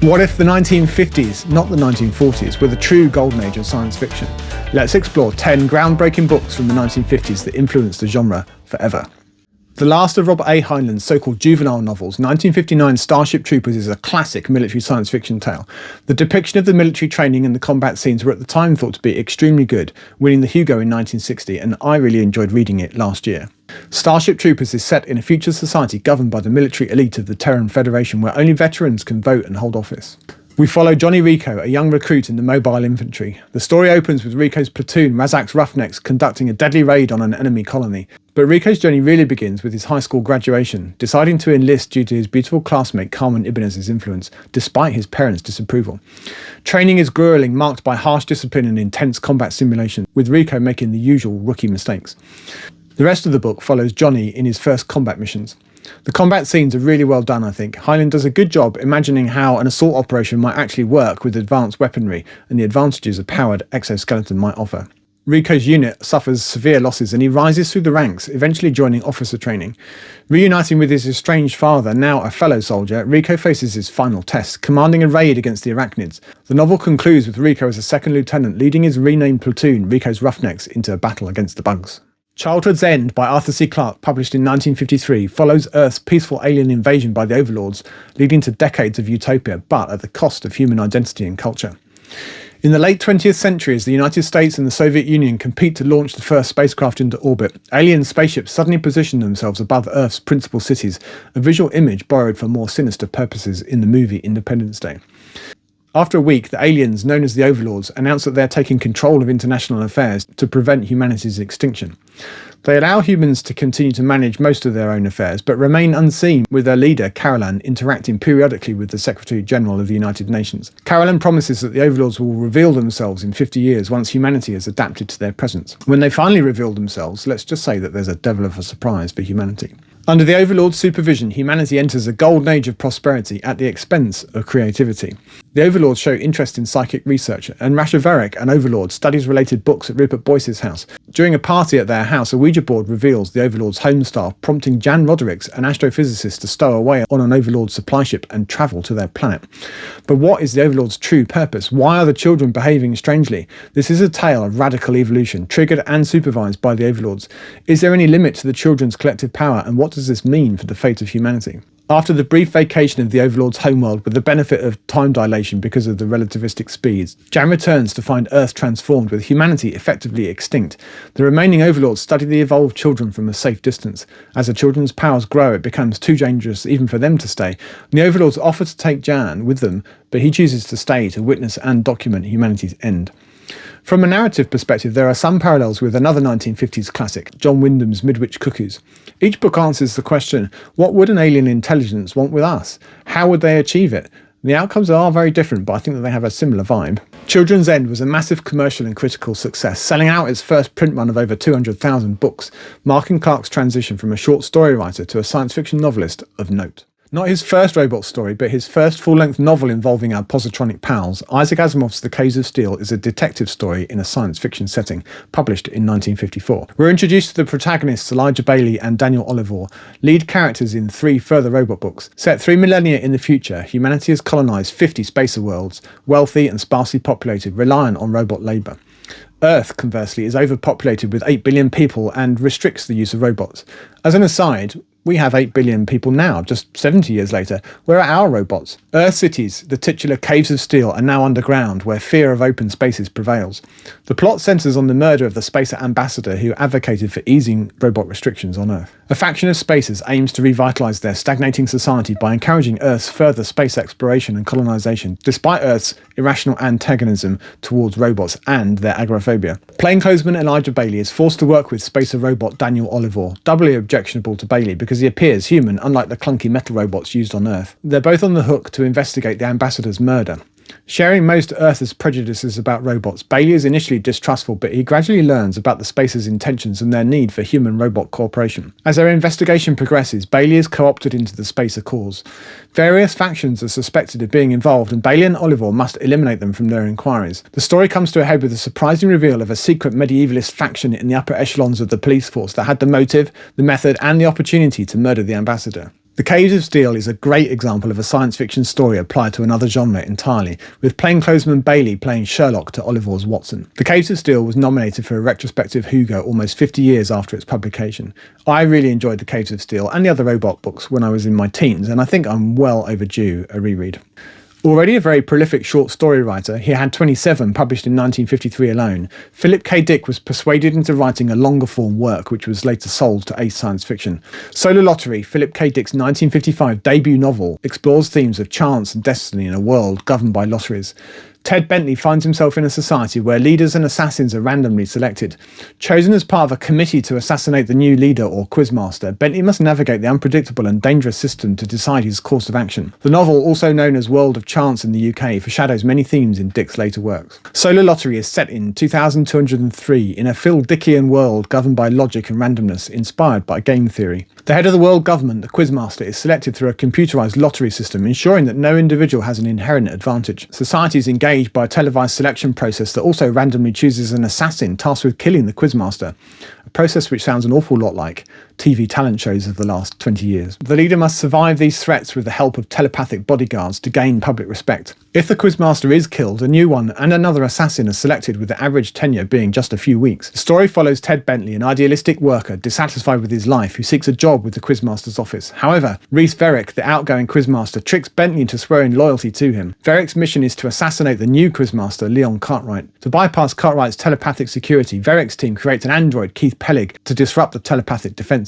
What if the 1950s, not the 1940s, were the true golden age of science fiction? Let's explore 10 groundbreaking books from the 1950s that influenced the genre forever. The last of Robert A. Heinlein's so-called juvenile novels, 1959's Starship Troopers is a classic military science fiction tale. The depiction of the military training and the combat scenes were at the time thought to be extremely good, winning the Hugo in 1960, and I really enjoyed reading it last year. Starship Troopers is set in a future society governed by the military elite of the Terran Federation, where only veterans can vote and hold office. We follow Johnny Rico, a young recruit in the mobile infantry. The story opens with Rico's platoon, Razak's Roughnecks, conducting a deadly raid on an enemy colony. But Rico's journey really begins with his high school graduation, deciding to enlist due to his beautiful classmate Carmen Ibanez's influence, despite his parents' disapproval. Training is grueling, marked by harsh discipline and intense combat simulation, with Rico making the usual rookie mistakes. The rest of the book follows Johnny in his first combat missions. The combat scenes are really well done, I think. Heinlein does a good job imagining how an assault operation might actually work with advanced weaponry and the advantages a powered exoskeleton might offer. Rico's unit suffers severe losses and he rises through the ranks, eventually joining officer training. Reuniting with his estranged father, now a fellow soldier, Rico faces his final test, commanding a raid against the Arachnids. The novel concludes with Rico as a second lieutenant leading his renamed platoon, Rico's Roughnecks, into a battle against the bugs. Childhood's End by Arthur C. Clarke, published in 1953, follows Earth's peaceful alien invasion by the overlords, leading to decades of utopia, but at the cost of human identity and culture. In the late 20th century, as the United States and the Soviet Union compete to launch the first spacecraft into orbit, alien spaceships suddenly position themselves above Earth's principal cities, a visual image borrowed for more sinister purposes in the movie Independence Day. After a week, the aliens, known as the Overlords, announce that they're taking control of international affairs to prevent humanity's extinction. They allow humans to continue to manage most of their own affairs, but remain unseen, with their leader, Carolan, interacting periodically with the Secretary-General of the United Nations. Carolan promises that the Overlords will reveal themselves in 50 years once humanity has adapted to their presence. When they finally reveal themselves, let's just say that there's a devil of a surprise for humanity. Under the Overlord's supervision, humanity enters a golden age of prosperity at the expense of creativity. The Overlords show interest in psychic research, and Rasha Varric, an Overlord, studies related books at Rupert Boyce's house. During a party at their house, a Ouija board reveals the Overlord's home star, prompting Jan Rodericks, an astrophysicist, to stow away on an Overlord supply ship and travel to their planet. But what is the Overlord's true purpose? Why are the children behaving strangely? This is a tale of radical evolution, triggered and supervised by the Overlords. Is there any limit to the children's collective power, and what does this mean for the fate of humanity? After the brief vacation of the Overlord's homeworld with the benefit of time dilation because of the relativistic speeds, Jan returns to find Earth transformed with humanity effectively extinct. The remaining Overlords study the evolved children from a safe distance. As the children's powers grow, it becomes too dangerous even for them to stay. The Overlords offer to take Jan with them, but he chooses to stay to witness and document humanity's end. From a narrative perspective, there are some parallels with another 1950s classic, John Wyndham's Midwich Cuckoos. Each book answers the question, what would an alien intelligence want with us? How would they achieve it? The outcomes are very different, but I think that they have a similar vibe. Children's End was a massive commercial and critical success, selling out its first print run of over 200,000 books, marking Clarke's transition from a short story writer to a science fiction novelist of note. Not his first robot story, but his first full-length novel involving our positronic pals, Isaac Asimov's The Caves of Steel is a detective story in a science fiction setting, published in 1954. We're introduced to the protagonists Elijah Bailey and Daniel Olivor, lead characters in 3 further robot books. Set 3 millennia in the future, humanity has colonised 50 spacer worlds, wealthy and sparsely populated, reliant on robot labour. Earth, conversely, is overpopulated with 8 billion people and restricts the use of robots. As an aside, we have 8 billion people now, just 70 years later. Where are our robots? Earth cities, the titular Caves of Steel, are now underground, where fear of open spaces prevails. The plot centres on the murder of the spacer ambassador who advocated for easing robot restrictions on Earth. A faction of spacers aims to revitalise their stagnating society by encouraging Earth's further space exploration and colonisation, despite Earth's irrational antagonism towards robots and their agoraphobia. Plainclothesman Elijah Bailey is forced to work with spacer robot Daniel Olivor, doubly objectionable to Bailey because he appears human, unlike the clunky metal robots used on Earth. They're both on the hook to investigate the ambassador's murder. Sharing most Earth's prejudices about robots, Bailey is initially distrustful, but he gradually learns about the spacers' intentions and their need for human-robot cooperation. As their investigation progresses, Bailey is co-opted into the spacer cause. Various factions are suspected of being involved, and Bailey and Olivor must eliminate them from their inquiries. The story comes to a head with a surprising reveal of a secret medievalist faction in the upper echelons of the police force that had the motive, the method, and the opportunity to murder the ambassador. The Caves of Steel is a great example of a science fiction story applied to another genre entirely, with plainclothesman Bailey playing Sherlock to Oliver's Watson. The Caves of Steel was nominated for a retrospective Hugo almost 50 years after its publication. I really enjoyed The Caves of Steel and the other robot books when I was in my teens, and I think I'm well overdue a reread. Already a very prolific short story writer, he had 27 published in 1953 alone. Philip K. Dick was persuaded into writing a longer form work which was later sold to Ace Science Fiction. Solar Lottery, Philip K. Dick's 1955 debut novel, explores themes of chance and destiny in a world governed by lotteries. Ted Bentley finds himself in a society where leaders and assassins are randomly selected. Chosen as part of a committee to assassinate the new leader or quizmaster, Bentley must navigate the unpredictable and dangerous system to decide his course of action. The novel, also known as World of Chance in the UK, foreshadows many themes in Dick's later works. Solar Lottery is set in 2203 in a Phil Dickian world governed by logic and randomness, inspired by game theory. The head of the world government, the quizmaster, is selected through a computerized lottery system, ensuring that no individual has an inherent advantage. Society is engaged by a televised selection process that also randomly chooses an assassin tasked with killing the quizmaster, a process which sounds an awful lot like TV talent shows of the last 20 years. The leader must survive these threats with the help of telepathic bodyguards to gain public respect. If the quizmaster is killed, a new one and another assassin are selected, with the average tenure being just a few weeks. The story follows Ted Bentley, an idealistic worker dissatisfied with his life who seeks a job with the quizmaster's office. However, Rhys Verrick, the outgoing quizmaster, tricks Bentley into swearing loyalty to him. Verrick's mission is to assassinate the new quizmaster, Leon Cartwright. To bypass Cartwright's telepathic security, Verrick's team creates an android, Keith Pellig, to disrupt the telepathic defences.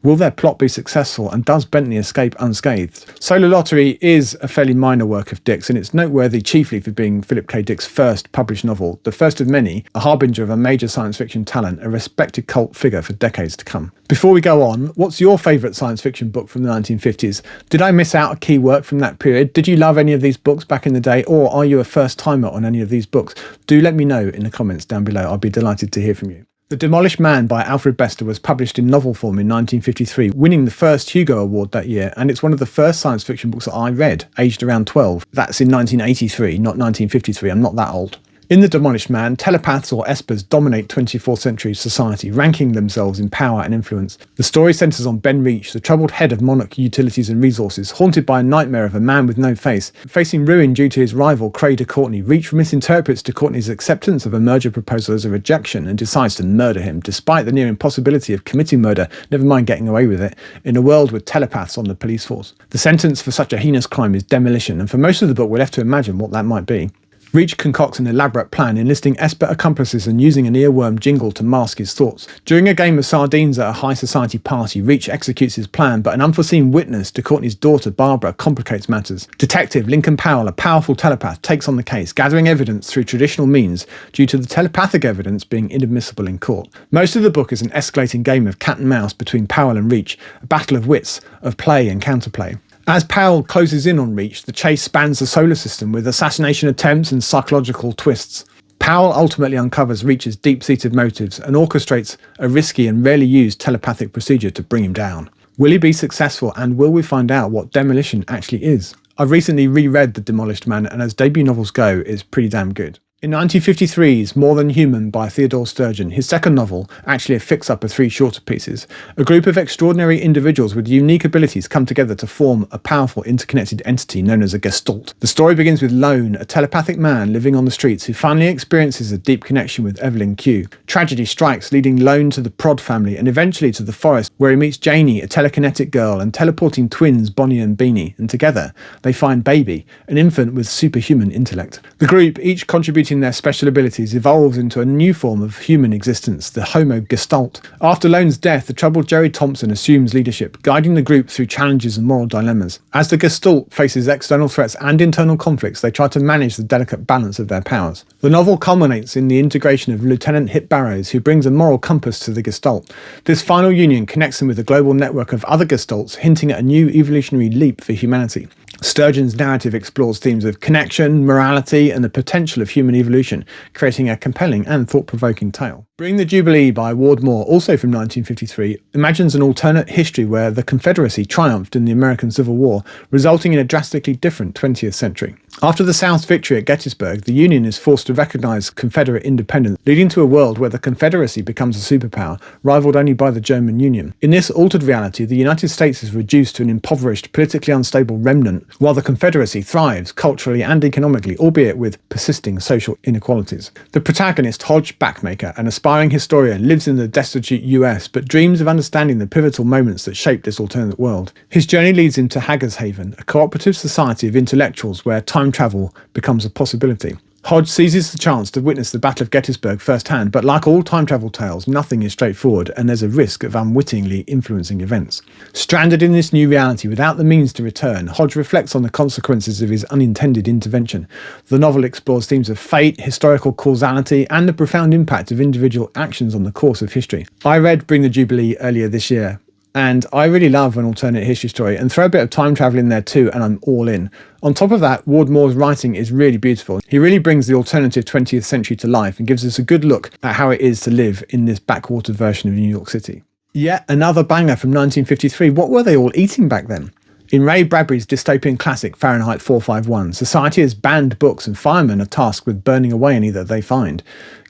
Will their plot be successful, and does Bentley escape unscathed? Solar Lottery is a fairly minor work of Dick's, and it's noteworthy chiefly for being Philip K. Dick's first published novel, the first of many, a harbinger of a major science fiction talent, a respected cult figure for decades to come. Before we go on, what's your favourite science fiction book from the 1950s? Did I miss out a key work from that period? Did you love any of these books back in the day, or are you a first timer on any of these books? Do let me know in the comments down below. I'll be delighted to hear from you. The Demolished Man by Alfred Bester was published in novel form in 1953, winning the first Hugo Award that year, and it's one of the first science fiction books that I read, aged around 12. That's in 1983, not 1953, I'm not that old. In The Demolished Man, telepaths or espers dominate 24th century society, ranking themselves in power and influence. The story centres on Ben Reach, the troubled head of Monarch Utilities and Resources, haunted by a nightmare of a man with no face. Facing ruin due to his rival, Cray de Courtney, Reach misinterprets de Courtney's acceptance of a merger proposal as a rejection and decides to murder him, despite the near impossibility of committing murder, never mind getting away with it, in a world with telepaths on the police force. The sentence for such a heinous crime is demolition, and for most of the book we're left to imagine what that might be. Reach concocts an elaborate plan, enlisting esper accomplices and using an earworm jingle to mask his thoughts. During a game of sardines at a high society party, Reach executes his plan, but an unforeseen witness, de Courtney's daughter Barbara, complicates matters. Detective Lincoln Powell, a powerful telepath, takes on the case, gathering evidence through traditional means due to the telepathic evidence being inadmissible in court. Most of the book is an escalating game of cat and mouse between Powell and Reach, a battle of wits, of play and counterplay. As Powell closes in on Reach, the chase spans the solar system with assassination attempts and psychological twists. Powell ultimately uncovers Reach's deep-seated motives and orchestrates a risky and rarely used telepathic procedure to bring him down. Will he be successful, and will we find out what demolition actually is? I've recently reread The Demolished Man, and as debut novels go, it's pretty damn good. In 1953's More Than Human by Theodore Sturgeon, his second novel, actually a fix-up of 3 shorter pieces, a group of extraordinary individuals with unique abilities come together to form a powerful interconnected entity known as a Gestalt. The story begins with Lone, a telepathic man living on the streets who finally experiences a deep connection with Evelyn Q. Tragedy strikes, leading Lone to the Prod family and eventually to the forest, where he meets Janie, a telekinetic girl, and teleporting twins Bonnie and Beanie, and together they find Baby, an infant with superhuman intellect. The group, each contributing their special abilities, evolves into a new form of human existence, the Homo Gestalt. After Lone's death, the troubled Jerry Thompson assumes leadership, guiding the group through challenges and moral dilemmas. As the Gestalt faces external threats and internal conflicts, they try to manage the delicate balance of their powers. The novel culminates in the integration of Lieutenant Hip Barrows, who brings a moral compass to the Gestalt. This final union connects them with a global network of other Gestalts, hinting at a new evolutionary leap for humanity. Sturgeon's narrative explores themes of connection, morality, and the potential of human evolution, creating a compelling and thought-provoking tale. Bring the Jubilee by Ward Moore, also from 1953, imagines an alternate history where the Confederacy triumphed in the American Civil War, resulting in a drastically different 20th century. After the South's victory at Gettysburg, the Union is forced to recognise Confederate independence, leading to a world where the Confederacy becomes a superpower, rivalled only by the German Union. In this altered reality, the United States is reduced to an impoverished, politically unstable remnant, while the Confederacy thrives culturally and economically, albeit with persisting social inequalities. The protagonist, Hodge Backmaker, an aspiring historian, lives in the destitute US, but dreams of understanding the pivotal moments that shaped this alternate world. His journey leads him to Hagen, a cooperative society of intellectuals where time travel becomes a possibility. Hodge seizes the chance to witness the Battle of Gettysburg firsthand, but like all time travel tales, nothing is straightforward and there's a risk of unwittingly influencing events. Stranded in this new reality without the means to return, Hodge reflects on the consequences of his unintended intervention. The novel explores themes of fate, historical causality, and the profound impact of individual actions on the course of history. I read Bring the Jubilee earlier this year, and I really love an alternate history story, and throw a bit of time travel in there too, and I'm all in. On top of that, Ward Moore's writing is really beautiful. He really brings the alternative 20th century to life and gives us a good look at how it is to live in this backwater version of New York City. Yet another banger from 1953. What were they all eating back then? In Ray Bradbury's dystopian classic Fahrenheit 451, society has banned books and firemen are tasked with burning away any that they find.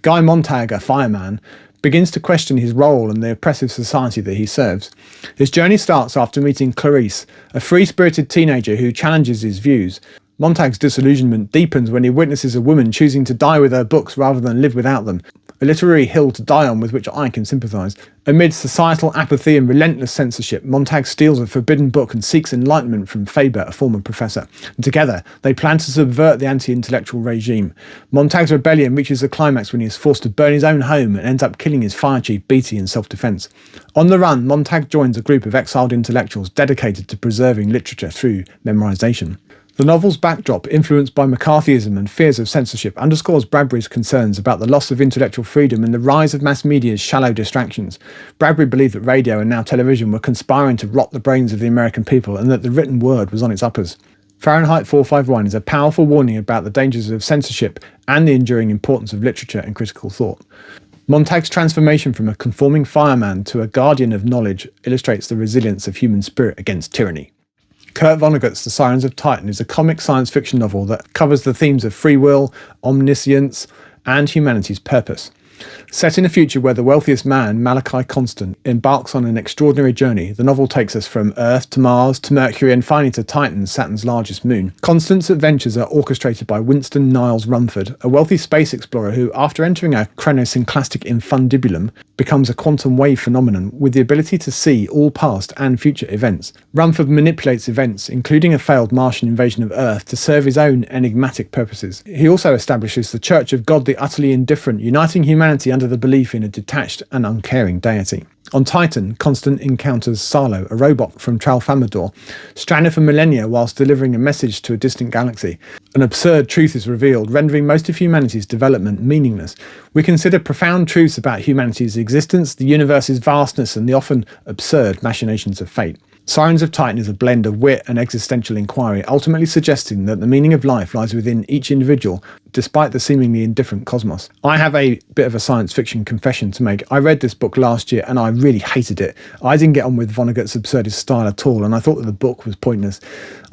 Guy Montag, a fireman, begins to question his role and the oppressive society that he serves. His journey starts after meeting Clarice, a free-spirited teenager who challenges his views. Montag's disillusionment deepens when he witnesses a woman choosing to die with her books rather than live without them, a literary hill to die on with which I can sympathise. Amid societal apathy and relentless censorship, Montag steals a forbidden book and seeks enlightenment from Faber, a former professor. And together, they plan to subvert the anti-intellectual regime. Montag's rebellion reaches a climax when he is forced to burn his own home and ends up killing his fire chief Beatty in self-defence. On the run, Montag joins a group of exiled intellectuals dedicated to preserving literature through memorisation. The novel's backdrop, influenced by McCarthyism and fears of censorship, underscores Bradbury's concerns about the loss of intellectual freedom and the rise of mass media's shallow distractions. Bradbury believed that radio and now television were conspiring to rot the brains of the American people and that the written word was on its uppers. Fahrenheit 451 is a powerful warning about the dangers of censorship and the enduring importance of literature and critical thought. Montag's transformation from a conforming fireman to a guardian of knowledge illustrates the resilience of human spirit against tyranny. Kurt Vonnegut's The Sirens of Titan is a comic science fiction novel that covers the themes of free will, omniscience, and humanity's purpose. Set in a future where the wealthiest man, Malachi Constant, embarks on an extraordinary journey, the novel takes us from Earth to Mars to Mercury and finally to Titan, Saturn's largest moon. Constant's adventures are orchestrated by Winston Niles Rumford, a wealthy space explorer who, after entering a chronosynclastic infundibulum, becomes a quantum wave phenomenon with the ability to see all past and future events. Rumford manipulates events, including a failed Martian invasion of Earth, to serve his own enigmatic purposes. He also establishes the Church of God the Utterly Indifferent, uniting humanity under the belief in a detached and uncaring deity. On Titan, Constant encounters Salo, a robot from Tralfamador, stranded for millennia whilst delivering a message to a distant galaxy. An absurd truth is revealed, rendering most of humanity's development meaningless. We consider profound truths about humanity's existence, the universe's vastness, and the often absurd machinations of fate. Sirens of Titan is a blend of wit and existential inquiry, ultimately suggesting that the meaning of life lies within each individual, despite the seemingly indifferent cosmos. I have a bit of a science fiction confession to make. I read this book last year and I really hated it. I didn't get on with Vonnegut's absurdist style at all, and I thought that the book was pointless.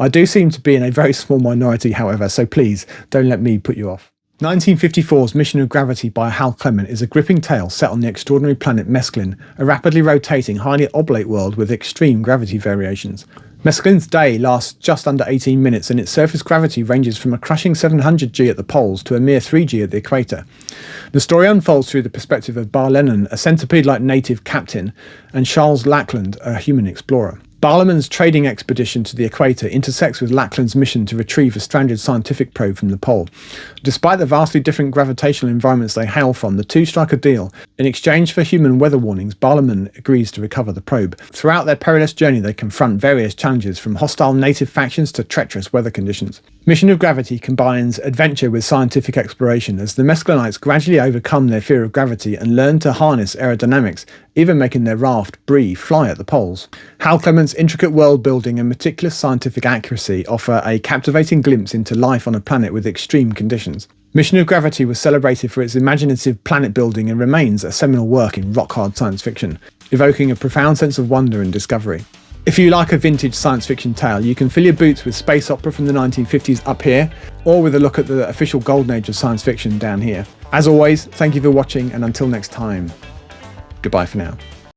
I do seem to be in a very small minority, however, so please don't let me put you off. 1954's Mission of Gravity by Hal Clement is a gripping tale set on the extraordinary planet Mesklin, a rapidly rotating, highly oblate world with extreme gravity variations. Mesklin's day lasts just under 18 minutes and its surface gravity ranges from a crushing 700 g at the poles to a mere 3 g at the equator. The story unfolds through the perspective of Bar Lennon, a centipede-like native captain, and Charles Lackland, a human explorer. Barlaman's trading expedition to the equator intersects with Lackland's mission to retrieve a stranded scientific probe from the pole. Despite the vastly different gravitational environments they hail from, the two strike a deal. In exchange for human weather warnings, Barlaman agrees to recover the probe. Throughout their perilous journey, they confront various challenges, from hostile native factions to treacherous weather conditions. Mission of Gravity combines adventure with scientific exploration as the Mesklinites gradually overcome their fear of gravity and learn to harness aerodynamics, even making their raft Bree fly at the poles. Hal Clement's intricate world building and meticulous scientific accuracy offer a captivating glimpse into life on a planet with extreme conditions. Mission of Gravity was celebrated for its imaginative planet building and remains a seminal work in rock-hard science fiction, evoking a profound sense of wonder and discovery. If you like a vintage science fiction tale, you can fill your boots with space opera from the 1950s up here, or with a look at the official golden age of science fiction down here. As always, thank you for watching, and until next time, goodbye for now.